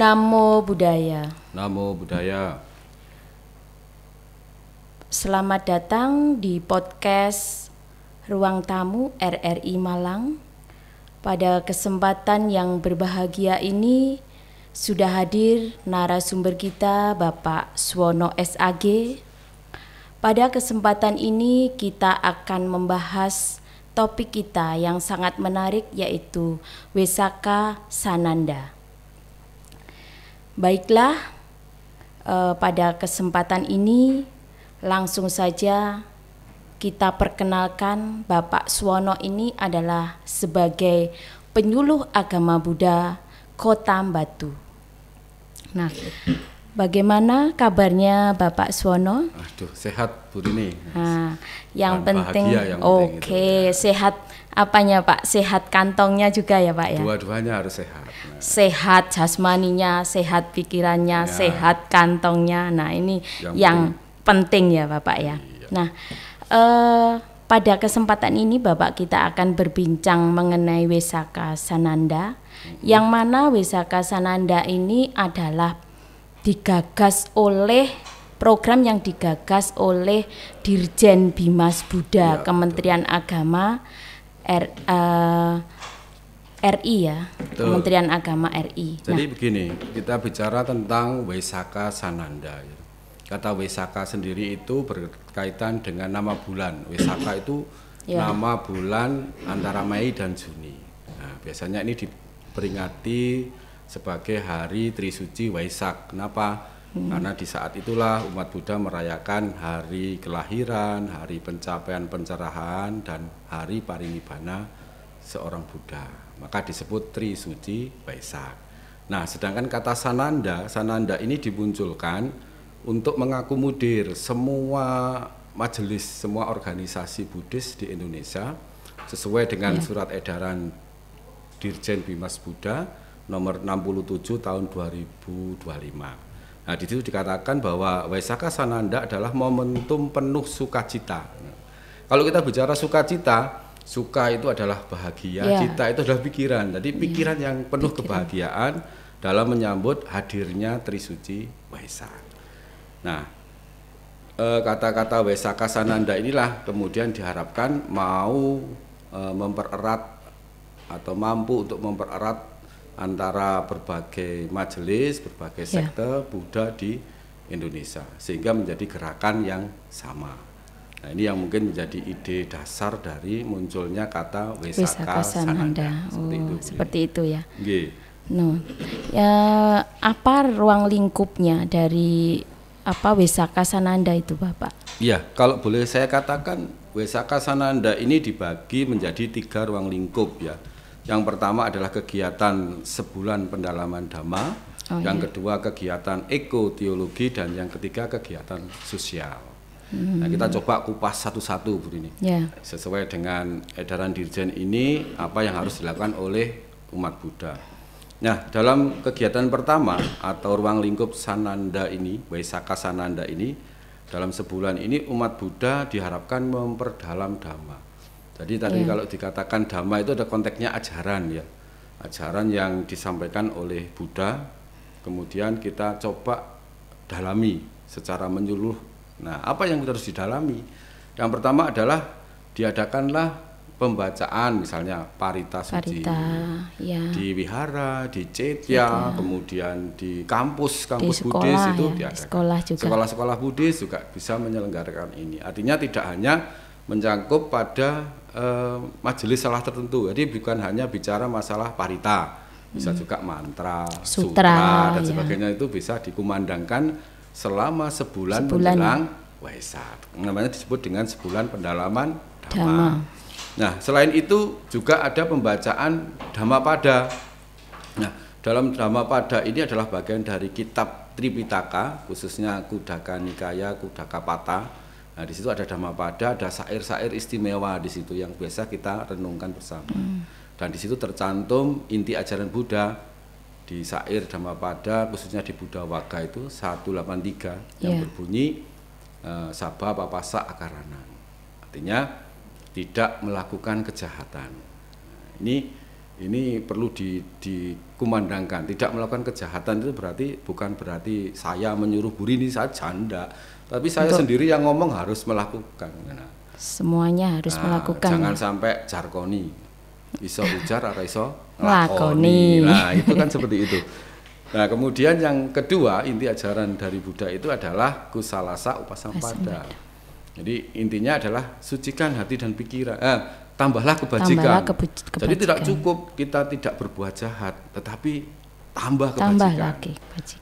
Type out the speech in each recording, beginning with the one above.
Namo Buddhaya. Namo Buddhaya. Selamat datang di podcast Ruang Tamu RRI Malang. Pada kesempatan yang berbahagia ini sudah hadir narasumber kita Bapak Suwono SAG. Pada kesempatan ini kita akan membahas topik kita yang sangat menarik, yaitu Wesaka Sananda. Baiklah, pada kesempatan ini langsung saja kita perkenalkan Bapak Suwono ini adalah sebagai penyuluh agama Buddha Kota Batu. Nah, bagaimana kabarnya Bapak Suwono? Aduh, sehat Bu Rini. Nah, yang Dan penting, bahagia yang oke, penting itu. sehat apanya Pak? Sehat kantongnya juga ya Pak ya? Dua-duanya harus sehat. Sehat jasmaninya, sehat pikirannya, sehat kantongnya. Nah, ini yang penting ya Bapak ya. Iya. Nah, pada kesempatan ini Bapak kita akan berbincang mengenai Wesaka Sananda, yang mana Wesaka Sananda ini adalah digagas oleh program yang digagas oleh Dirjen Bimas Buddha, Ya, Kementerian Agama RI ya, Betul. Kementerian Agama RI. Jadi begini, kita bicara tentang Wesaka Sananda. Kata Wesaka sendiri itu berkaitan dengan nama bulan. Wesaka itu nama bulan antara Mei dan Juni. Nah, biasanya ini diperingati sebagai hari Trisuci Waisak. Kenapa? Karena di saat itulah umat Buddha merayakan hari kelahiran, hari pencapaian pencerahan, dan hari parinibbana seorang Buddha. Maka disebut Trisuci Waisak. Nah, sedangkan kata Sananda, Sananda ini dimunculkan untuk mengakomodir semua majelis, semua organisasi Buddhis di Indonesia sesuai dengan surat edaran Dirjen Bimas Buddha nomor 67 tahun 2025. Nah, di situ dikatakan bahwa Wesaka Sananda adalah momentum penuh sukacita. Nah, kalau kita bicara sukacita, suka itu adalah bahagia, cita itu adalah pikiran. Jadi pikiran yang penuh kebahagiaan dalam menyambut hadirnya Trisuci Waisak. Nah, kata-kata Wesaka Sananda inilah kemudian diharapkan mau mempererat atau mampu untuk mempererat antara berbagai majelis, berbagai sekte Buddha di Indonesia, sehingga menjadi gerakan yang sama. Nah, ini yang mungkin menjadi ide dasar dari munculnya kata Wesaka Sananda. Seperti itu ya. Nggih. No. Ya, apa ruang lingkupnya dari Wesaka Sananda itu Bapak? Iya, kalau boleh saya katakan Wesaka Sananda ini dibagi menjadi 3 ruang lingkup ya. Yang pertama adalah kegiatan sebulan pendalaman Dhamma, yang kedua kegiatan ekoteologi, dan yang ketiga kegiatan sosial. Nah, kita coba kupas satu-satu Bu Rini. Sesuai dengan edaran Dirjen ini, apa yang harus dilakukan oleh umat Buddha. Nah, dalam kegiatan pertama atau ruang lingkup Sananda ini, Wesaka Sananda ini, dalam sebulan ini umat Buddha diharapkan memperdalam Dhamma. Jadi tadi kalau dikatakan Dhamma itu ada konteksnya ajaran ya. Ajaran yang disampaikan oleh Buddha, kemudian kita coba dalami secara menyeluruh. Nah, apa yang harus didalami? Yang pertama adalah diadakanlah pembacaan misalnya Parita Suci di wihara, di cetya, kemudian di kampus Buddhis itu diadakan. Sekolah-sekolah Buddhis juga bisa menyelenggarakan ini. Artinya tidak hanya mencakup pada majelis salah tertentu. Jadi bukan hanya bicara masalah parita, bisa juga mantra, sutra dan sebagainya itu bisa dikumandangkan selama sebulan menjelang Waisak. Namanya disebut dengan sebulan pendalaman Dhamma. Nah, selain itu juga ada pembacaan Dhammapada. Nah, dalam Dhammapada ini adalah bagian dari kitab Tripitaka, khususnya Khuddaka Nikaya, Khuddaka Pata. Nah, di situ ada Dhammapada, ada syair-syair istimewa di situ yang biasa kita renungkan bersama. Dan di situ tercantum inti ajaran Buddha di syair Dhammapada, khususnya di Buddha Wagga itu 183 yang berbunyi Sabha Papasa Akarana. Artinya tidak melakukan kejahatan. Ini ini perlu dikumandangkan. Tidak melakukan kejahatan itu bukan berarti saya menyuruh Bu Rini saja, enggak. Tapi saya sendiri yang ngomong harus melakukan. Nah, semuanya harus melakukan. Jangan sampai jarkoni. Iso ujar atau iso lakoni. Nah, itu kan seperti itu. Nah, kemudian yang kedua, inti ajaran dari Buddha itu adalah kusalasa upasampada. Jadi intinya adalah sucikan hati dan pikiran. Tambahlah kebajikan. Jadi tidak cukup kita tidak berbuat jahat, tetapi tambah kebajikan.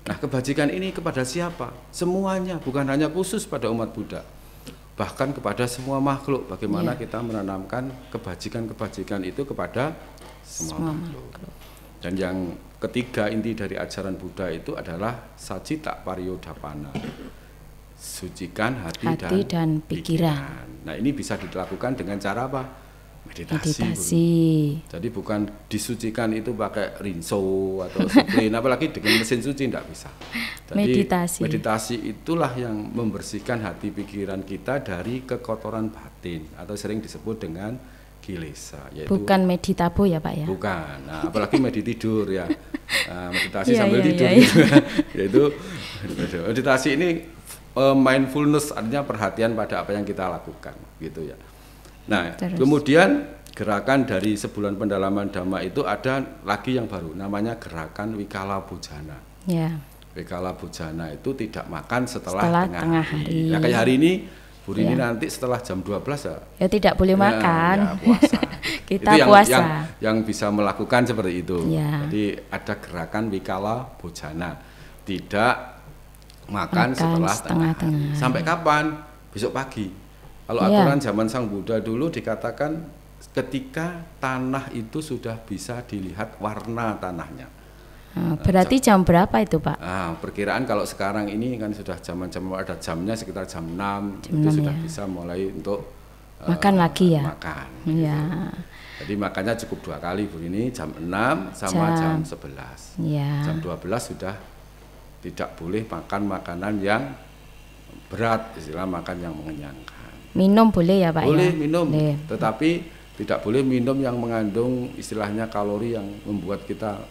Nah, kebajikan ini kepada siapa? Semuanya, bukan hanya khusus pada umat Buddha. Bahkan kepada semua makhluk. Bagaimana kita menanamkan kebajikan-kebajikan itu kepada semua makhluk. Dan yang ketiga inti dari ajaran Buddha itu adalah sajita pariyodapana. Sucikan hati dan pikiran. Nah, ini bisa dilakukan dengan cara apa? Meditasi. Jadi bukan disucikan itu pakai rinso atau suplin, apalagi dengan mesin suci tidak bisa. Jadi meditasi itulah yang membersihkan hati pikiran kita dari kekotoran batin atau sering disebut dengan kilesa. Yaitu bukan meditabo ya Pak ya? Bukan. Nah, apalagi tidur ya. Meditasi sambil tidur. Gitu. Yaitu meditasi ini mindfulness, artinya perhatian pada apa yang kita lakukan gitu ya. Nah, kemudian gerakan dari sebulan pendalaman Dhamma itu ada lagi yang baru, namanya gerakan Wikala Bhojana. Ya. Wikala Bhojana itu tidak makan setelah tengah hari. Nah, kayak hari ini, Bu Rini nanti setelah jam 12 ya tidak boleh makan. Ya, puasa. Kita itu puasa. Yang bisa melakukan seperti itu. Ya. Jadi ada gerakan Wikala Bhojana. Tidak makan setelah tengah hari. Sampai kapan? Besok pagi. Kalau aturan zaman Sang Buddha dulu dikatakan ketika tanah itu sudah bisa dilihat warna tanahnya. Berarti jam berapa itu Pak? Perkiraan kalau sekarang ini kan sudah zaman-zaman ada jamnya sekitar jam 6, itu sudah bisa mulai untuk makan lagi ya? Makan. Ya. Gitu. Jadi makannya cukup 2 kali Bu ini jam 6 sama jam 11. Ya. Jam 12 sudah tidak boleh makan makanan yang berat, istilah makan yang mengenyangkan. Minum boleh ya Pak? Boleh minum, tetapi tidak boleh minum yang mengandung istilahnya kalori yang membuat kita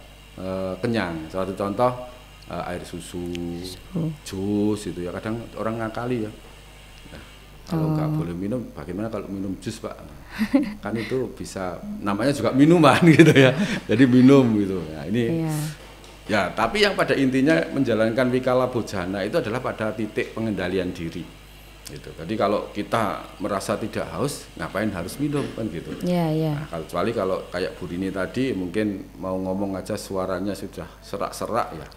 kenyang. Suatu contoh air susu, jus itu ya, kadang orang ngakali ya. Nah, kalau nggak boleh minum, bagaimana kalau minum jus Pak? Kan itu bisa, namanya juga minuman gitu ya. Jadi minum gitu. Nah, ini ya, tapi yang pada intinya menjalankan Wikala Bhojana itu adalah pada titik pengendalian diri. Gitu. Jadi kalau kita merasa tidak haus, ngapain harus minum kan gitu. Nah, kecuali kalau kayak Bu Rini tadi mungkin mau ngomong aja suaranya sudah serak-serak ya,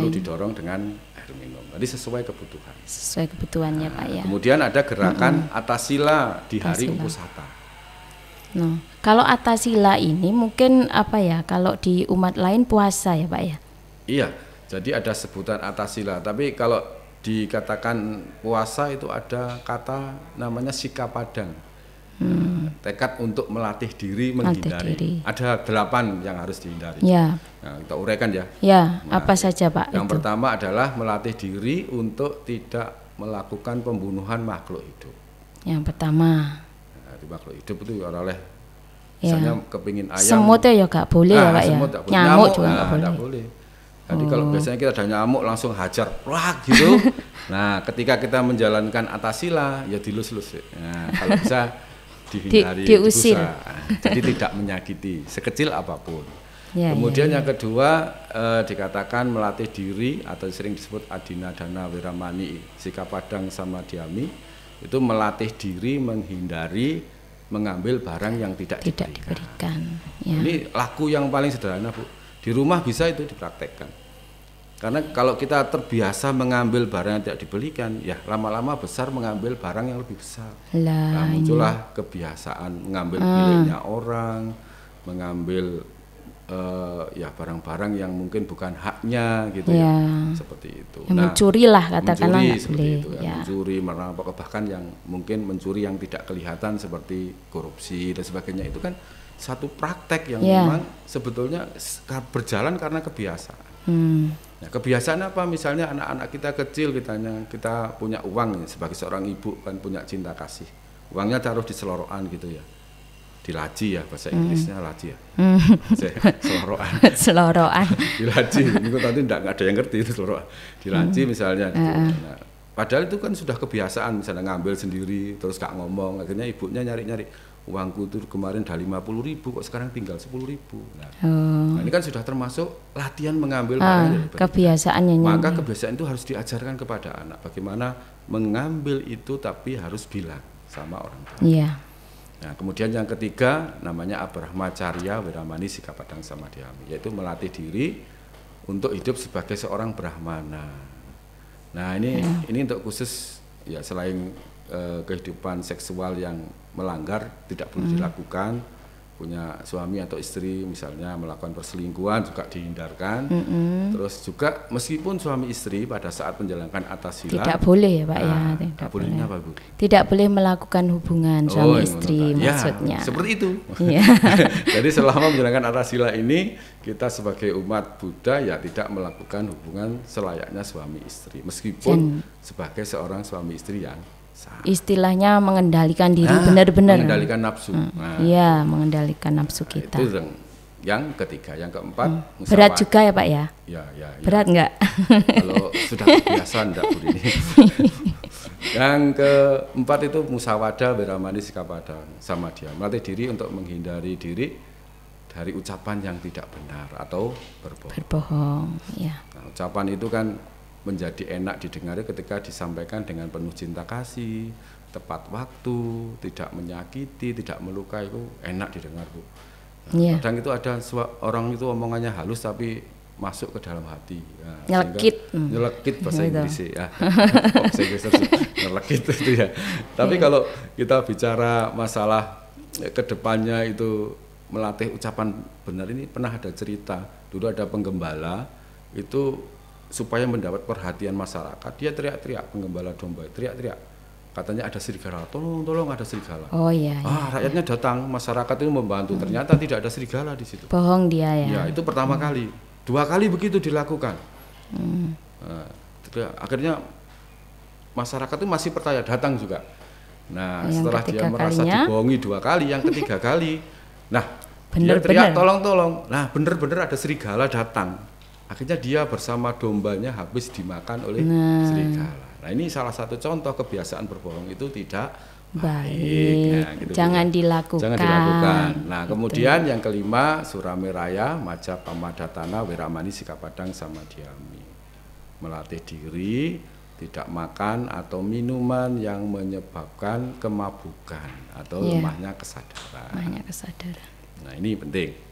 perlu didorong dengan air minum. Jadi sesuai kebutuhan. Sesuai kebutuhannya Pak ya. Kemudian ada gerakan Atasila di hari Uposatha. Nah, kalau Atasila ini mungkin apa ya? Kalau di umat lain puasa ya Pak ya? Iya, jadi ada sebutan Atasila. Tapi kalau dikatakan puasa itu ada kata namanya sikapadang. Tekad untuk melatih diri menghindari. Ada 8 yang harus dihindari. Nah, kita uraikan ya. Apa saja Pak? Yang pertama adalah melatih diri untuk tidak melakukan pembunuhan makhluk hidup. Yang pertama. Nah, di makhluk hidup itu oleh misalnya kepingin ayam. Semut ya nggak boleh ya Pak ya. Nyamuk juga nggak boleh. Jadi kalau biasanya kita ada nyamuk langsung hajar, wah gitu. Nah, ketika kita menjalankan Atasila, ya dilus-lus. Nah, kalau bisa dihindari, diusir. Jadi tidak menyakiti, sekecil apapun. Kemudian yang kedua dikatakan melatih diri atau sering disebut Adina Dana Wiramani Sikapadang sama Diami, itu melatih diri menghindari mengambil barang yang tidak diberikan. Ini laku yang paling sederhana Bu. Di rumah bisa itu dipraktekkan. Karena kalau kita terbiasa mengambil barang yang tidak dibelikan, ya lama-lama besar mengambil barang yang lebih besar. Nah, muncullah kebiasaan mengambil miliknya orang, mengambil ya barang-barang yang mungkin bukan haknya gitu ya. Seperti itu. Ya, mencuri lah katakanlah nggak boleh. Itu, ya. Mencuri, merampok, bahkan yang mungkin mencuri yang tidak kelihatan seperti korupsi dan sebagainya, itu kan satu praktek yang memang sebetulnya berjalan karena kebiasaan. Nah, kebiasaan apa? Misalnya anak-anak kita kecil, kita punya uang sebagai seorang ibu kan punya cinta kasih, uangnya taruh di selorokan gitu ya. dilaji ya, bahasa Inggrisnya laji ya. Seloroan. Seloroan. Dilaji, itu nanti enggak ada yang ngerti itu seloroan. Dilaji misalnya. Nah, padahal itu kan sudah kebiasaan, misalnya ngambil sendiri terus gak ngomong, akhirnya ibunya nyari-nyari, uangku itu kemarin udah 50.000 kok sekarang tinggal 10.000. Nah, ini kan sudah termasuk latihan mengambil kebiasaannya. Maka kebiasaan itu harus diajarkan kepada anak bagaimana mengambil itu, tapi harus bilang sama orang tua. Iya. Nah, kemudian yang ketiga namanya Abrahmacharya Wiramani Sikapadang Samadhyami, yaitu melatih diri untuk hidup sebagai seorang brahmana. Nah, ini untuk khusus ya, selain kehidupan seksual yang melanggar tidak boleh dilakukan, punya suami atau istri misalnya melakukan perselingkuhan juga dihindarkan. Terus juga meskipun suami istri pada saat menjalankan atasila tidak boleh ya Pak ya, tidak boleh. Apa, Bu? Tidak boleh melakukan hubungan suami istri maksudnya. Ya, seperti itu. Ya. Jadi selama menjalankan atasila ini kita sebagai umat Buddha ya tidak melakukan hubungan selayaknya suami istri meskipun sebagai seorang suami istri yang istilahnya mengendalikan diri benar-benar. Mengendalikan nafsu. Iya, mengendalikan nafsu kita. Itu yang ketiga, yang keempat. Berat juga ya Pak ya? Ya. Berat enggak? Kalau sudah kebiasaan enggak Bu ini. Yang keempat itu Musawada Wiramani Sikapadang Samadhyami, melatih diri untuk menghindari diri dari ucapan yang tidak benar atau berbohong. Ya. Nah, ucapan itu kan menjadi enak didengar ketika disampaikan dengan penuh cinta kasih, tepat waktu, tidak menyakiti, tidak melukai, itu enak didengar Bu. Nah, kadang itu ada orang itu omongannya halus tapi masuk ke dalam hati. Nah, nyelekit bahasa Inggris ya. Bahasa Inggris nyelekit itu ya. Tapi kalau kita bicara masalah kedepannya itu melatih ucapan benar, ini pernah ada cerita. Dulu ada penggembala itu supaya mendapat perhatian masyarakat, dia teriak-teriak, penggembala domba teriak-teriak, katanya ada serigala, tolong ada serigala. Oh iya. Rakyatnya datang, masyarakat itu membantu, ternyata tidak ada serigala di situ. Bohong dia ya. Ya, itu pertama kali, 2 kali begitu dilakukan. Akhirnya masyarakat itu masih percaya, datang juga. Nah, setelah dia merasa dibohongi 2 kali, yang ketiga kali, nah dia teriak tolong. Nah, bener-bener ada serigala datang. Akhirnya dia bersama dombanya habis dimakan oleh serigala. Nah, ini salah satu contoh kebiasaan berbohong itu tidak baik. Nah, gitu, jangan dilakukan. Nah, kemudian yang kelima Surameraya Maja Pamadatana Wiramani Sikapadang Samadhyami, melatih diri tidak makan atau minuman yang menyebabkan kemabukan atau lemahnya kesadaran. Nah, ini penting.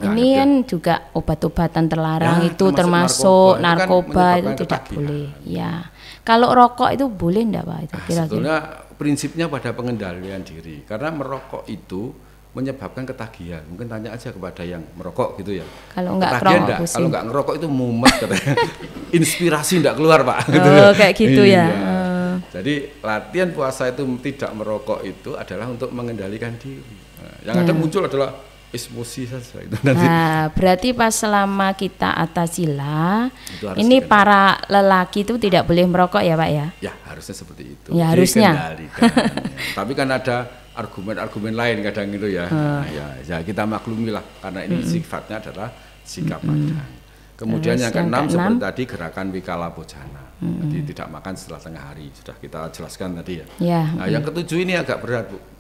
Nah, ini kan juga obat-obatan terlarang itu termasuk narkoba itu tidak boleh. Ya. Kalau rokok itu boleh enggak Pak itu kira-kira? Sebetulnya prinsipnya pada pengendalian diri. Karena merokok itu menyebabkan ketagihan. Mungkin tanya aja kepada yang merokok gitu ya. Kalau enggak ngerokok, kalau enggak ngerokok itu mumet katanya. Inspirasi enggak keluar Pak. Kayak gitu ya. Jadi latihan puasa itu tidak merokok itu adalah untuk mengendalikan diri. Nah, yang ada muncul adalah emosi saja itu nanti. Nah, berarti pas selama kita atasila ini para lelaki itu tidak boleh merokok ya Pak ya? Ya harusnya seperti itu. Ya harusnya. Tapi kan ada argumen-argumen lain kadang itu ya. Nah, ya kita maklumi lah karena ini sifatnya adalah sikap padang. Kemudian yang keenam seperti tadi gerakan Wikala Bojana. Jadi tidak makan setelah tengah hari sudah kita jelaskan tadi ya. Nah, yang ketujuh ini agak berat Bu.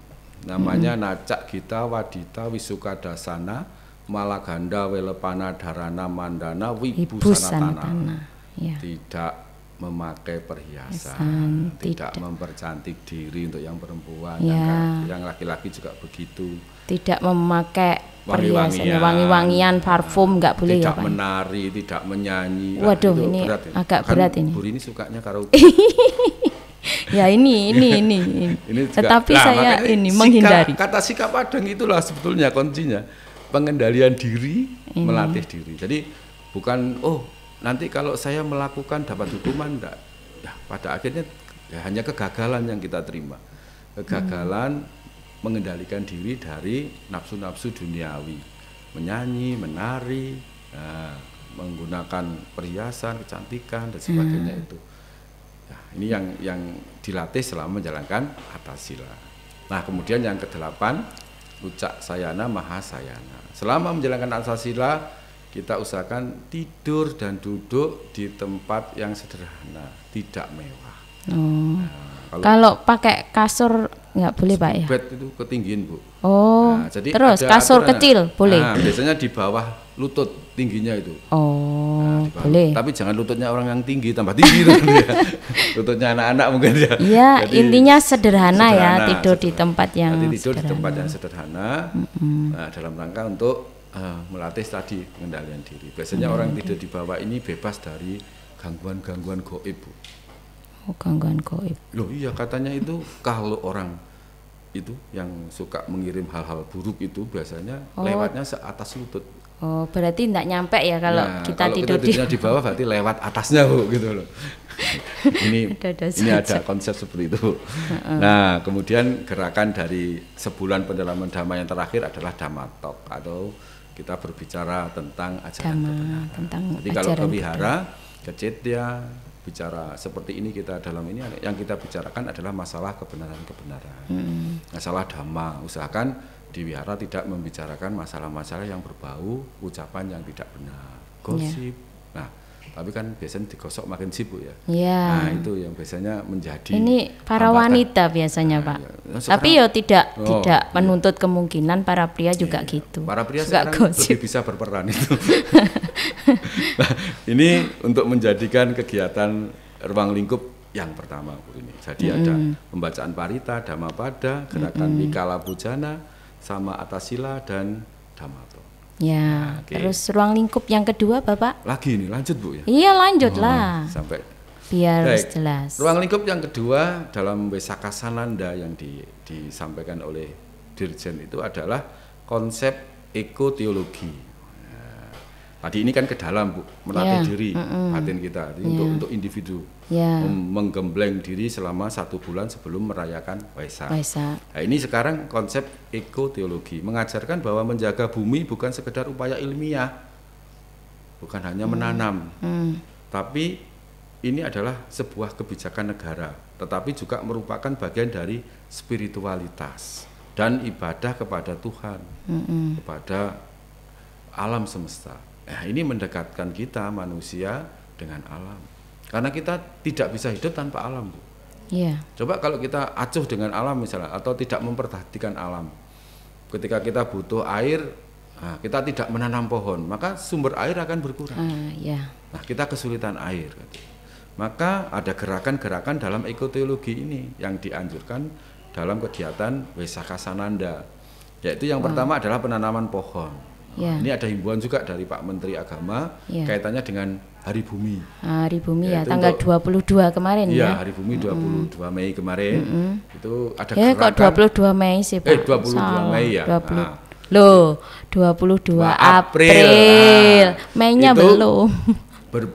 Namanya Nacak Gita Wadita Wisukadasana Malaganda Welepana Dharana Mandana Wibu Sanatana. Tidak memakai perhiasan, tidak mempercantik diri untuk yang perempuan, yang laki-laki juga begitu. Tidak memakai perhiasan, wangi-wangian, parfum nggak boleh ya Pak. Tidak menari, tidak menyanyi. Waduh, ini berat, agak berat ini. Bu ini sukanya karaoke. Ya ini juga, tetapi saya ini menghindari. Kata sikap padang itulah sebetulnya kuncinya pengendalian diri, melatih diri. Jadi bukan nanti kalau saya melakukan dapat hukuman enggak. Ya, pada akhirnya hanya kegagalan yang kita terima. Kegagalan mengendalikan diri dari nafsu-nafsu duniawi, menyanyi, menari, menggunakan perhiasan, kecantikan dan sebagainya itu. Ini yang dilatih selama menjalankan atasila. Nah, kemudian yang ke-8 ucak sayana mahasayana. Selama menjalankan asasila, kita usahakan tidur dan duduk di tempat yang sederhana, tidak mewah. Nah, kalau pakai kasur nggak boleh Pak ya? Bed itu ketinggian Bu. Nah, jadi terus kasur kecil boleh? Nah, biasanya di bawah lutut tingginya itu. Nah, boleh. Tapi jangan lututnya orang yang tinggi tambah tinggi itu ya. Lututnya anak-anak mungkin ya. Iya, intinya sederhana ya, tidur di tempat yang tidur di tempat yang sederhana. Nah, dalam rangka untuk melatih tadi pengendalian diri. Biasanya orang tidur di bawah ini bebas dari gangguan-gangguan gaib, Bu. Gangguan gaib. Loh iya, katanya itu kalau orang itu yang suka mengirim hal-hal buruk itu biasanya lewatnya seatas lutut. Berarti tidak nyampe ya kalau kita kalau tidur di bawah berarti lewat atasnya Bu, gitu loh. ini ada konsep seperti itu. Nah, kemudian gerakan dari sebulan pendalaman dhamma yang terakhir adalah dhammatalk, atau kita berbicara tentang ajaran kebenaran. Jadi kalau ke wihara, ke cetya, bicara seperti ini, kita dalam ini yang kita bicarakan adalah masalah kebenaran-kebenaran. Masalah dhamma, usahakan di wihara tidak membicarakan masalah-masalah yang berbau ucapan yang tidak benar, gosip. Nah, tapi kan biasanya digosok makin sibuk ya. Nah, itu yang biasanya menjadi ini para wanita biasanya Pak. Tapi ya tidak menuntut kemungkinan para pria juga gitu. Para pria sekarang lebih bisa berperan itu. Nah, ini untuk menjadikan kegiatan ruang lingkup yang pertama Bu ini. Jadi ada pembacaan parita, dhammapada, gerakan wikala pujana, sama atasila dan dhammatalk. Ya, terus ruang lingkup yang kedua Bapak? Lagi ini lanjut Bu ya? Iya lanjutlah. Sampai biar jelas. Ruang lingkup yang kedua dalam Wesaka Sananda yang disampaikan oleh Dirjen itu adalah konsep ekoteologi. Tadi ini kan ke dalam Bu, melatih diri, batin kita untuk individu, menggembleng diri selama 1 bulan sebelum merayakan Waisak. Nah, ini sekarang konsep ekoteologi, mengajarkan bahwa menjaga bumi bukan sekedar upaya ilmiah, bukan hanya menanam, tapi ini adalah sebuah kebijakan negara, tetapi juga merupakan bagian dari spiritualitas dan ibadah kepada Tuhan, kepada alam semesta. Nah, ini mendekatkan kita manusia dengan alam. Karena kita tidak bisa hidup tanpa alam, Bu. Coba kalau kita acuh dengan alam misalnya, atau tidak memperhatikan alam. Ketika kita butuh air, kita tidak menanam pohon, maka sumber air akan berkurang. Nah, kita kesulitan air. Maka ada gerakan-gerakan dalam ekoteologi ini yang dianjurkan dalam kegiatan Wesaka Sananda. Yaitu yang pertama adalah penanaman pohon. Ini ada himbauan juga dari Pak Menteri Agama kaitannya dengan Hari Bumi. Hari Bumi ya, tanggal 22 kemarin ya. Hari Bumi 22 Mei kemarin. Itu ada gerakan. Kok 22 Mei sih Pak? 22 Mei ya. 22 April. Mei-nya belum.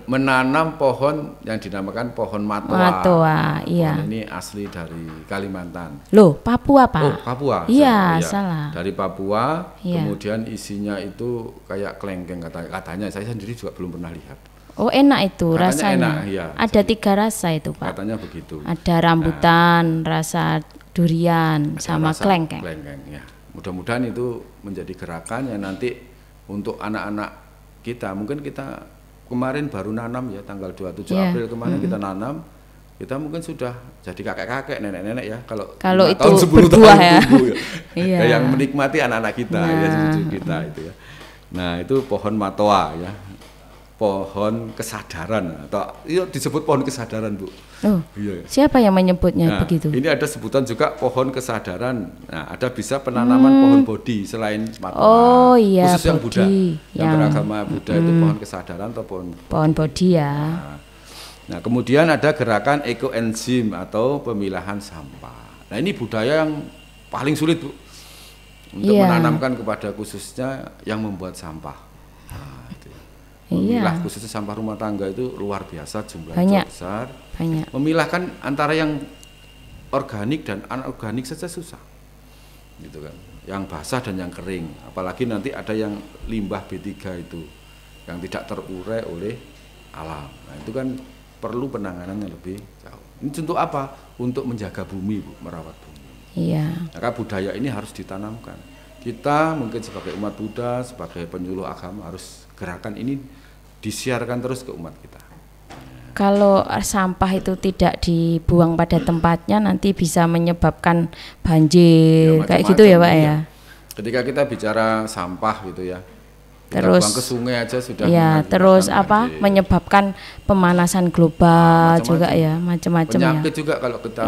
Menanam pohon yang dinamakan pohon matoa. Pohon ini asli dari Kalimantan. Papua Pak? Papua. Iya, salah. Dari Papua, kemudian isinya itu kayak kelengkeng katanya. Saya sendiri juga belum pernah lihat. Enak itu katanya rasanya. Enak, ada 3 rasa itu Pak. Katanya begitu. Ada rambutan, rasa durian, sama kelengkeng. Ya. Mudah-mudahan itu menjadi gerakan yang nanti untuk anak-anak kita. Mungkin kita kemarin baru nanam ya, tanggal 27 April kemarin kita nanam, kita mungkin sudah jadi kakek-kakek, nenek-nenek ya, kalau itu tahun 10 berbuah tahun ya. Yang menikmati anak-anak kita ya, cucu kita itu ya. Nah, itu pohon matoa ya, pohon kesadaran, atau disebut pohon kesadaran Bu. Siapa yang menyebutnya begitu? Ini ada sebutan juga pohon kesadaran. Nah, ada bisa penanaman pohon bodhi selain matoa. Khusus yang Buddha, yang beragama Buddha itu pohon kesadaran atau pohon bodhi ya. Nah, kemudian ada gerakan ekoenzim atau pemilahan sampah. Nah, ini budaya yang paling sulit Bu untuk menanamkan kepada khususnya yang membuat sampah. Memilah khususnya sampah rumah tangga itu luar biasa, jumlahnya besar. Memilahkan antara yang organik dan anorganik saja susah, gitu kan. Yang basah dan yang kering. Apalagi nanti ada yang limbah B3 itu yang tidak terurai oleh alam. Nah, itu kan perlu penanganan yang lebih jauh. Ini untuk apa? Untuk menjaga bumi, Bu, merawat bumi. Maka budaya ini harus ditanamkan. kita mungkin sebagai umat Buddha, sebagai penyuluh agama harus gerakan ini disiarkan terus ke umat kita. Kalau sampah itu tidak dibuang pada tempatnya nanti bisa menyebabkan banjir kayak gitu ya Pak ya. Ketika kita bicara sampah gitu ya, terus buang ke sungai aja sudah ya, terus apa banjir. Menyebabkan pemanasan global juga ya, macam-macam ya. Penyakit juga kalau kita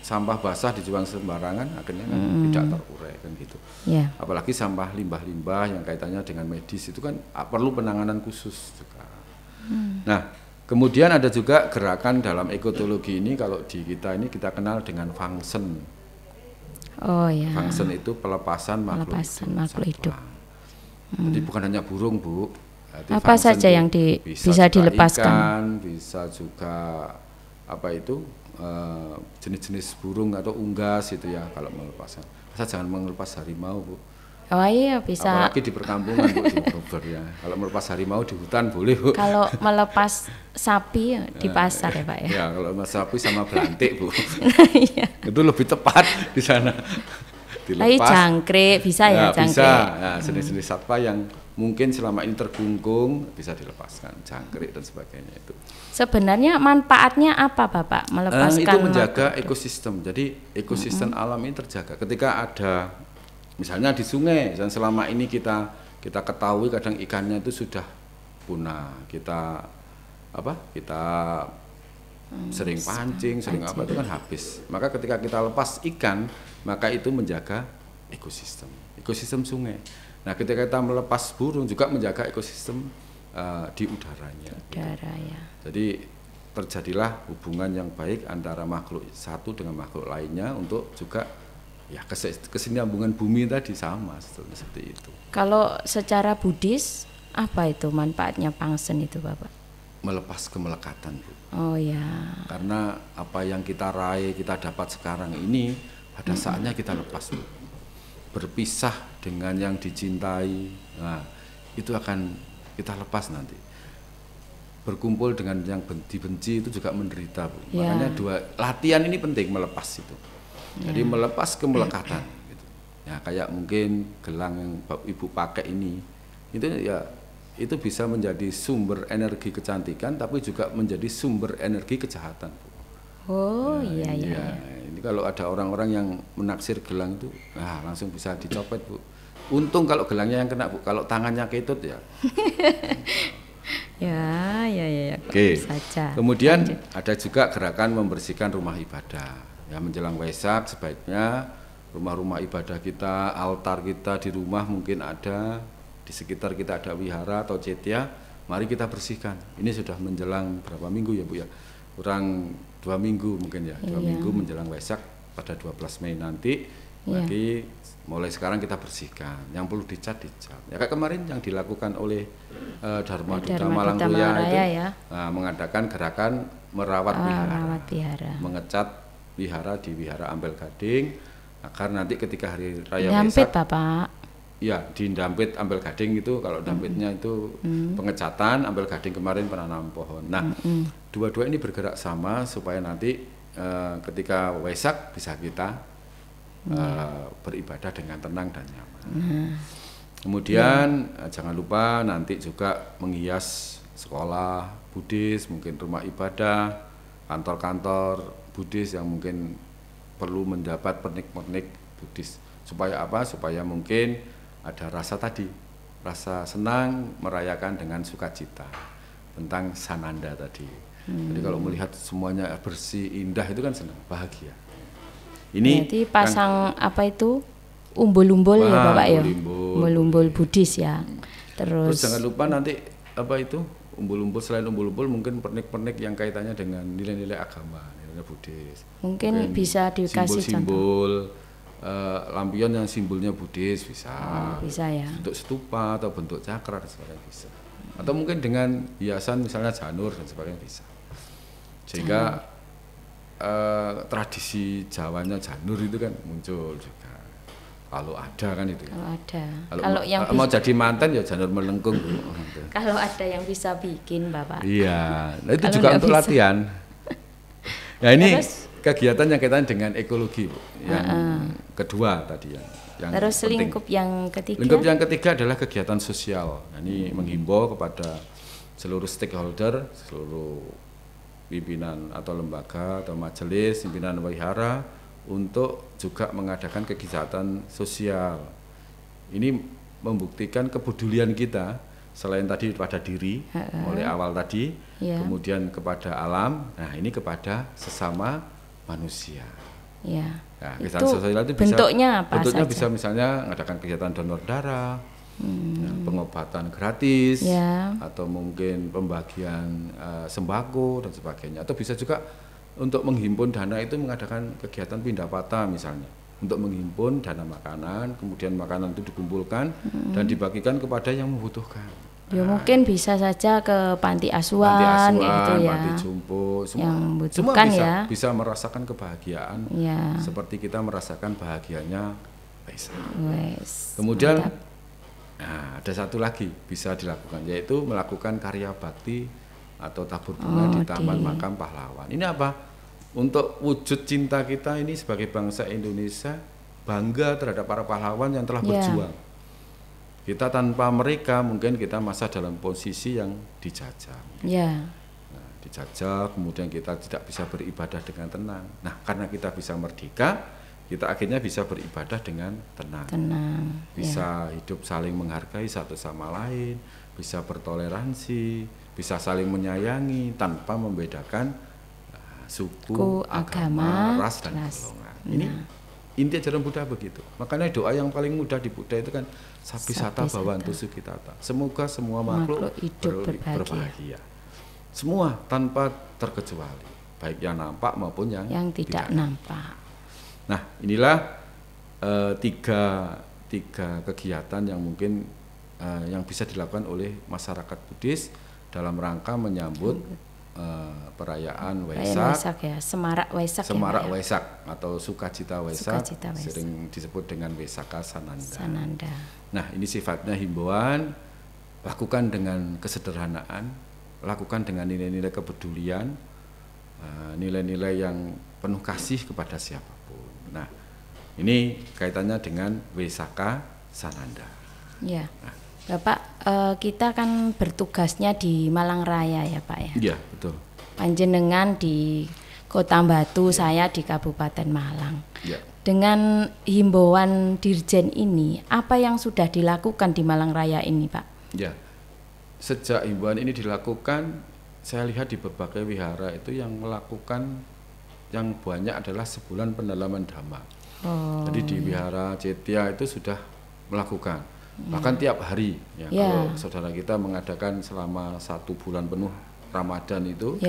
sampah basah dibuang sembarangan akhirnya kan tidak terurai kan gitu. Apalagi sampah limbah-limbah yang kaitannya dengan medis itu kan perlu penanganan khusus juga. Nah, kemudian ada juga gerakan dalam ekotologi ini, kalau di kita ini kita kenal dengan function. Oh ya. Function itu pelepasan makhluk hidup. Jadi bukan hanya burung, Bu. Jadi apa saja yang bisa dilepaskan? Ikan, bisa juga apa itu jenis-jenis burung atau unggas itu ya kalau melepaskan. Masa jangan melepas harimau, Bu. Oh iya bisa. Apalagi di perkampungan Bu, di Bogor ya. Kalau melepas harimau di hutan boleh Bu. Kalau melepas sapi di pasar ya Pak ya. Ya kalau melepas sapi sama belantik Bu. Itu lebih tepat di sana. Dilepas. Jangkrik bisa ya jangkrik. Bisa. Ya, jenis-jenis satwa yang mungkin selama ini terkungkung bisa dilepaskan, jangkrik dan sebagainya itu. Sebenarnya manfaatnya apa Bapak melepaskan? Itu menjaga ekosistem. Jadi ekosistem alam ini terjaga. Ketika ada misalnya di sungai, dan selama ini kita ketahui kadang ikannya itu sudah punah. Kita sering pancing, sering apa itu kan habis. Maka ketika kita lepas ikan, maka itu menjaga ekosistem sungai. Nah, ketika kita melepas burung juga menjaga ekosistem di udaranya. Ya. Jadi terjadilah hubungan yang baik antara makhluk satu dengan makhluk lainnya untuk juga ya kesinambungan bumi tadi sama seperti itu. Kalau secara Buddhis apa itu manfaatnya pangsen itu Bapak? Melepas kemelekatan, Bu. Oh ya. Karena apa yang kita raih, kita dapat sekarang ini pada saatnya kita lepas, Bu. Berpisah dengan yang dicintai, nah itu akan kita lepas nanti. Berkumpul dengan yang dibenci itu juga menderita, Bu. Makanya latihan ini penting, melepas itu. Jadi melepas kemelekatan gitu. Ya kayak mungkin gelang yang Ibu pakai ini itu bisa menjadi sumber energi kecantikan tapi juga menjadi sumber energi kejahatan, Bu. Oh iya. Ini kalau ada orang-orang yang menaksir gelang itu langsung bisa dicopet, Bu. Untung kalau gelangnya yang kena, Bu. Kalau tangannya ketut ya. Ya. Oke. Saja. Kemudian ada juga gerakan membersihkan rumah ibadah. Ya menjelang Waisak sebaiknya rumah-rumah ibadah kita, altar kita di rumah mungkin ada, di sekitar kita ada wihara atau cetya, mari kita bersihkan. Ini sudah menjelang berapa minggu ya Bu ya? Kurang 2 minggu mungkin ya, 2 minggu menjelang Waisak pada 12 Mei nanti. Lagi mulai sekarang kita bersihkan. Yang perlu dicat. Ya kayak kemarin yang dilakukan oleh Dharma Duta Malangkuya itu mengadakan gerakan merawat wihara. Mengecat wihara di Wihara Ampel Gading agar nanti ketika hari raya Waisak Bapak. Ya, di Dampit Ampel Gading itu kalau Dampitnya itu pengecatan, Ampel Gading kemarin penanam pohon. Nah, dua-dua ini bergerak sama supaya nanti ketika Waisak bisa kita beribadah dengan tenang dan nyaman. Kemudian jangan lupa nanti juga menghias sekolah Buddhis, mungkin rumah ibadah, kantor-kantor Buddhis yang mungkin perlu mendapat pernik-pernik Buddhis. Supaya apa? Supaya mungkin ada rasa senang merayakan dengan sukacita tentang Sananda tadi. Jadi kalau melihat semuanya bersih, indah itu kan senang, bahagia. Ini berarti pasang apa itu? Umbul-umbul ya Bapak ya? Umbul-umbul Buddhis ya. Terus jangan lupa nanti apa itu? Umbul-umbul, selain umbul-umbul mungkin pernik-pernik yang kaitannya dengan nilai-nilai agama, nilai Buddhis. Mungkin bisa dikasih simbol-simbol lampion yang simbolnya Buddhis bisa. Bisa ya. Bentuk stupa atau bentuk cakra dan sebagainya bisa. Atau mungkin dengan hiasan misalnya janur dan sebagainya bisa. Sehingga tradisi Jawanya janur itu kan muncul juga. Kalau ada kan itu. Kalau ada. Kalau yang mau jadi mantan ya janur melengkung, Bu. Kalau ada yang bisa bikin, Bapak. Iya. Nah itu juga untuk bisa. Latihan. Nah ini kegiatan yang kaitan dengan ekologi, Bu. Yang kedua tadi yang Terus penting. lingkup yang ketiga? Lingkup yang ketiga adalah kegiatan sosial. Nah, ini menghimbau kepada seluruh stakeholder, seluruh pimpinan atau lembaga atau majelis, pimpinan wihara untuk juga mengadakan kegiatan sosial. Ini membuktikan kepedulian kita selain tadi pada diri, mulai awal tadi, kemudian kepada alam, nah ini kepada sesama manusia. Ya. Nah, kegiatan sosial itu bentuknya apa bentuknya saja? bisa misalnya mengadakan kegiatan donor darah, pengobatan gratis, atau mungkin pembagian sembako dan sebagainya. Atau bisa juga untuk menghimpun dana itu mengadakan kegiatan pindah patah misalnya, untuk menghimpun dana makanan, kemudian makanan itu dikumpulkan dan dibagikan kepada yang membutuhkan. Ya mungkin bisa saja ke panti asuhan gitu ya. Panti jompo, semua bisa merasakan kebahagiaan seperti kita merasakan bahagianya Waisak. Kemudian ada satu lagi bisa dilakukan, yaitu melakukan karya bakti atau tabur bunga di Taman Makam Pahlawan. Ini apa? Untuk wujud cinta kita ini sebagai bangsa Indonesia, bangga terhadap para pahlawan yang telah berjuang. Kita tanpa mereka mungkin kita masa dalam posisi yang dijajah. Nah, dijajah, kemudian kita tidak bisa beribadah dengan tenang. Nah, karena kita bisa merdeka, kita akhirnya bisa beribadah dengan tenang. Bisa hidup saling menghargai satu sama lain, bisa bertoleransi, bisa saling menyayangi tanpa membedakan suku, agama, ras dan golongan. Ini inti ajaran Buddha begitu. Makanya doa yang paling mudah di Buddha itu kan Sabisata Bhavantu Sukhitata. Semoga semua makhluk hidup berbahagia. Semua tanpa terkecuali, baik yang nampak maupun yang tidak nampak. Nah, inilah tiga kegiatan yang mungkin yang bisa dilakukan oleh masyarakat Buddhis dalam rangka menyambut perayaan Waisak, Semarak Waisak atau Sukacita Waisak, sering disebut dengan Waisaka Sananda. Nah, ini sifatnya himbauan, lakukan dengan kesederhanaan, lakukan dengan nilai-nilai kepedulian, nilai-nilai yang penuh kasih kepada siapapun. Nah, ini kaitannya dengan Waisaka Sananda. Ya. Bapak, kita kan bertugasnya di Malang Raya ya Pak ya? Iya, betul. Panjenengan di Kota Batu, saya di Kabupaten Malang. Ya. Dengan himbauan Dirjen ini, apa yang sudah dilakukan di Malang Raya ini Pak? Ya, sejak himbauan ini dilakukan, saya lihat di berbagai wihara itu yang melakukan yang banyak adalah sebulan pendalaman Dhamma. Jadi di wihara Cetya itu sudah melakukan. Bahkan tiap hari kalau saudara kita mengadakan selama 1 bulan penuh Ramadan itu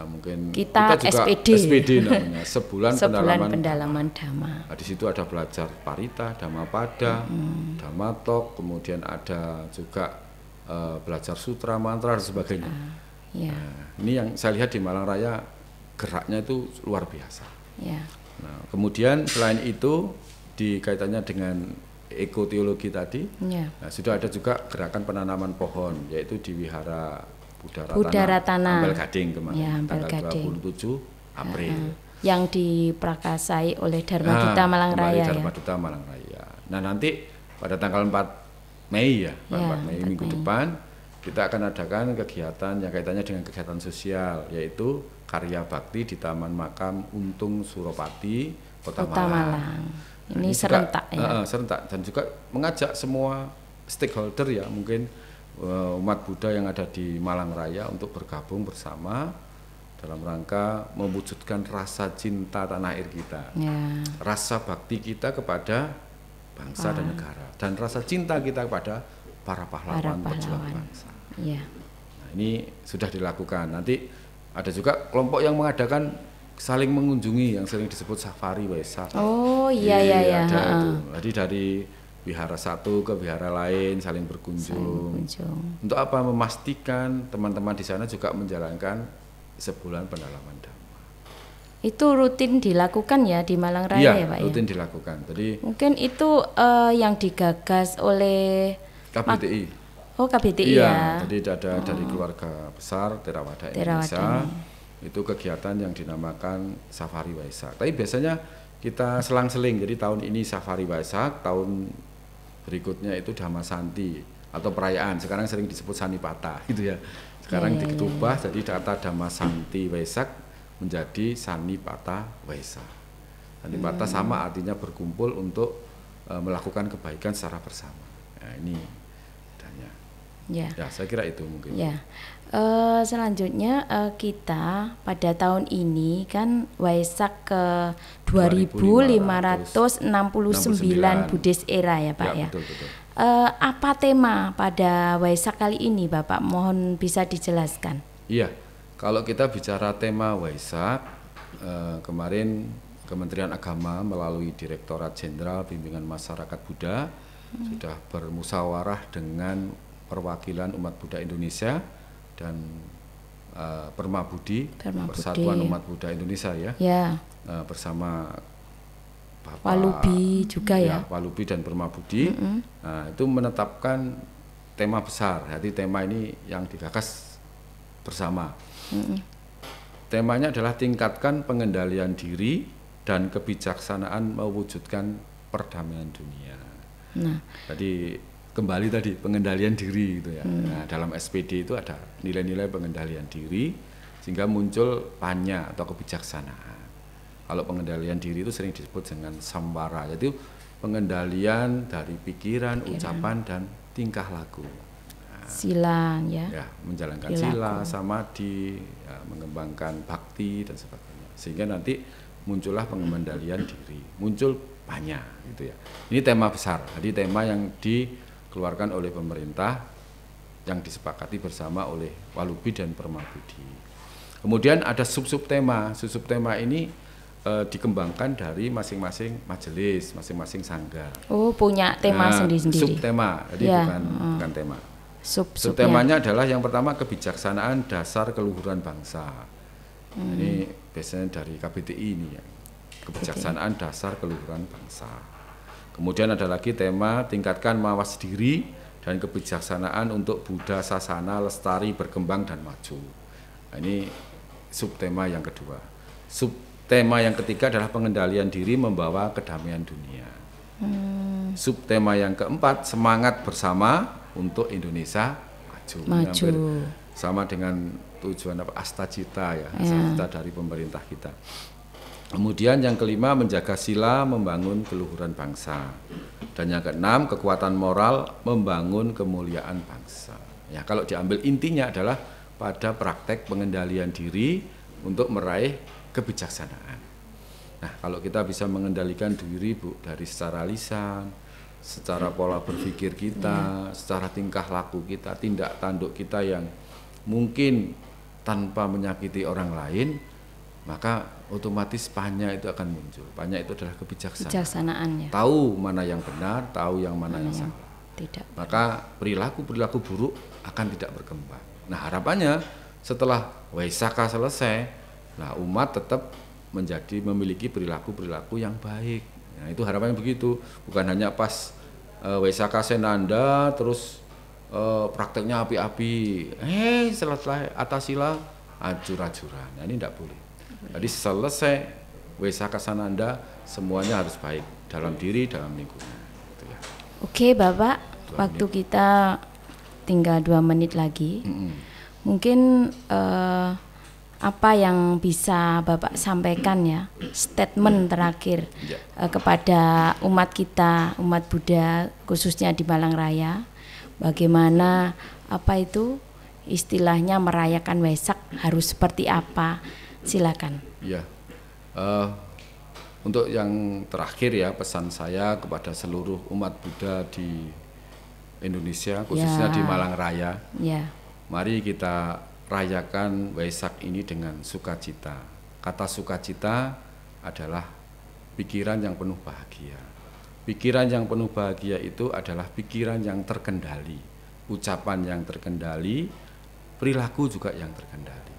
mungkin kita juga SPD namanya sebulan pendalaman Dhamma. Nah, di situ ada belajar Parita, Dhammapada, Dhammatok, kemudian ada juga belajar sutra, mantra dan sebagainya. Nah, ini yang saya lihat di Malang Raya geraknya itu luar biasa. Nah, kemudian selain itu dikaitannya dengan ekoteologi tadi, nah, sudah ada juga gerakan penanaman pohon, yaitu di Wihara Budara Tanah Ampel Gading kemarin, tanggal 27 April. Yang diprakarsai oleh Dharma Duta Malang Raya. Dharma Duta Malang Raya. Nah, nanti pada tanggal 4 Mei 4 Mei minggu depan kita akan adakan kegiatan yang kaitannya dengan kegiatan sosial, yaitu karya bakti di Taman Makam Untung Suropati, Kota Malang. Ini serentak juga, serentak, dan juga mengajak semua stakeholder ya, mungkin umat Buddha yang ada di Malang Raya untuk bergabung bersama dalam rangka mewujudkan rasa cinta tanah air kita, rasa bakti kita kepada bangsa dan negara, dan rasa cinta kita kepada para pahlawan pejuang bangsa. Nah, ini sudah dilakukan. Nanti ada juga kelompok yang mengadakan saling mengunjungi yang sering disebut safari Waisak. Iya. Jadi dari wihara satu ke wihara lain saling berkunjung. Untuk apa? Memastikan teman-teman di sana juga menjalankan sebulan pendalaman Dhamma. Itu rutin dilakukan ya di Malang Raya ya Pak? Iya, rutin dilakukan. Jadi mungkin itu yang digagas oleh KBTI. KBTI ya. Jadi ada dari keluarga besar Theravada Indonesia. Itu kegiatan yang dinamakan Safari Waisak. Tapi biasanya kita selang-seling. Jadi tahun ini Safari Waisak, tahun berikutnya itu Dhammasanti atau perayaan. Sekarang sering disebut Sanipata gitu ya. Sekarang ditubah jadi kata Dhammasanti Waisak menjadi Sanipata Waisak. Sanipata sama artinya berkumpul untuk melakukan kebaikan secara bersama. Nah, ini adanya. Ya, saya kira itu mungkin. Ya. Selanjutnya kita pada tahun ini kan Waisak ke 2569 Buddhis Era ya Pak ya. Betul. Apa tema pada Waisak kali ini Bapak? Mohon bisa dijelaskan. Iya, kalau kita bicara tema Waisak, kemarin Kementerian Agama melalui Direktorat Jenderal Bimbingan Masyarakat Buddha sudah bermusyawarah dengan perwakilan umat Buddha Indonesia dan Permabudi, Persatuan Umat Buddha Indonesia ya. Bersama Bapak Walubi juga ya. Walubi dan Permabudi. Nah, itu menetapkan tema besar. Jadi tema ini yang digagas bersama. Temanya adalah tingkatkan pengendalian diri dan kebijaksanaan mewujudkan perdamaian dunia. Nah, jadi kembali tadi pengendalian diri gitu ya. Nah, dalam SPD itu ada nilai-nilai pengendalian diri sehingga muncul panya atau kebijaksanaan. Kalau pengendalian diri itu sering disebut dengan samvara, yaitu pengendalian dari pikiran, ucapan dan tingkah laku. Nah, sila ya. Menjalankan sila, samadhi, mengembangkan bakti dan sebagainya. Sehingga nanti muncullah pengendalian diri, muncul banyak gitu ya. Ini tema besar. Jadi tema yang dikeluarkan oleh pemerintah yang disepakati bersama oleh Walubi dan Permabudi. Kemudian ada sub-sub tema. Sub-sub tema ini dikembangkan dari masing-masing majelis, masing-masing sangga. Oh, punya tema sendiri-sendiri. Sub-tema, jadi bukan tema. Sub-temanya adalah yang pertama kebijaksanaan dasar keluhuran bangsa. Ini biasanya dari KBTI ini ya, kebijaksanaan dasar keluhuran bangsa. Kemudian ada lagi tema tingkatkan mawas diri dan kebijaksanaan untuk Buddha Sasana lestari berkembang dan maju. Nah, ini subtema yang kedua. Subtema yang ketiga adalah pengendalian diri membawa kedamaian dunia. Subtema yang keempat semangat bersama untuk Indonesia maju. Sama dengan tujuan Astacita ya, Astacita dari pemerintah kita. Kemudian yang kelima menjaga sila membangun keluhuran bangsa. Dan yang keenam kekuatan moral membangun kemuliaan bangsa. Ya, kalau diambil intinya adalah pada praktek pengendalian diri untuk meraih kebijaksanaan. Nah, kalau kita bisa mengendalikan diri Bu dari secara lisan, secara pola berpikir kita, secara tingkah laku kita, tindak tanduk kita yang mungkin tanpa menyakiti orang lain, maka otomatis panya itu akan muncul. Panya itu adalah kebijaksanaan. Tahu mana yang benar, tahu yang mana yang salah. Maka perilaku buruk akan tidak berkembang. Nah, harapannya setelah Waisaka selesai, nah umat tetap memiliki perilaku yang baik. Nah, itu harapannya begitu. Bukan hanya pas Waisaka Senanda terus prakteknya api-api, setelah atasila ajur-ajuran. Nah, ini tidak boleh. Jadi selesai Waisaka Sananda semuanya harus baik dalam diri, dalam lingkungan. Gitu ya. Oke Bapak, waktu kita tinggal 2 menit lagi. Mungkin apa yang bisa Bapak sampaikan ya, statement terakhir kepada umat kita, umat Buddha khususnya di Malang Raya. Bagaimana istilahnya merayakan Waisak harus seperti apa? Silakan. Ya, untuk yang terakhir ya, pesan saya kepada seluruh umat Buddha di Indonesia khususnya di Malang Raya. Mari kita rayakan Waisak ini dengan sukacita. Kata sukacita adalah pikiran yang penuh bahagia. Pikiran yang penuh bahagia itu adalah pikiran yang terkendali, ucapan yang terkendali, perilaku juga yang terkendali.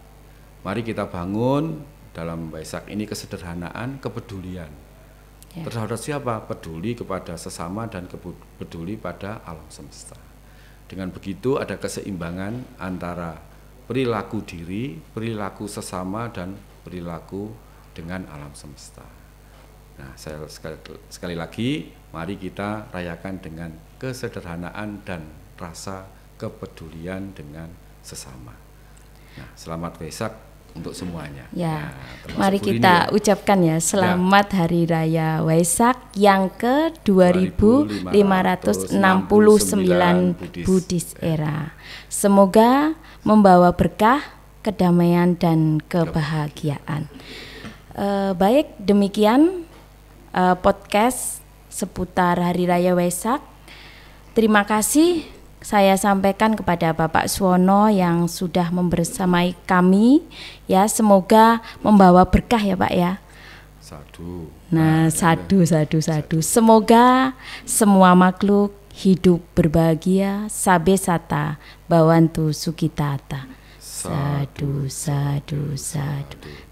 Mari kita bangun dalam Waisak ini kesederhanaan, kepedulian. Terhadap siapa? Peduli kepada sesama dan peduli pada alam semesta. Dengan begitu ada keseimbangan antara perilaku diri, perilaku sesama, dan perilaku dengan alam semesta. Nah, saya sekali lagi, mari kita rayakan dengan kesederhanaan dan rasa kepedulian dengan sesama. Nah, selamat Waisak untuk semuanya. Ya, nah, mari kita ucapkan ya selamat Hari Raya Waisak yang ke 2569 Buddhis Era. Semoga membawa berkah, kedamaian dan kebahagiaan. Baik, demikian podcast seputar Hari Raya Waisak. Terima kasih saya sampaikan kepada Bapak Suwono yang sudah membersamai kami ya, semoga membawa berkah ya Pak ya. Sadu. Nah, sadu. Semoga semua makhluk hidup berbahagia, sabe sata, bawantu sukitata. Sadu.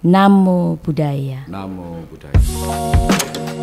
Namo Buddhaya. Namo Buddhaya.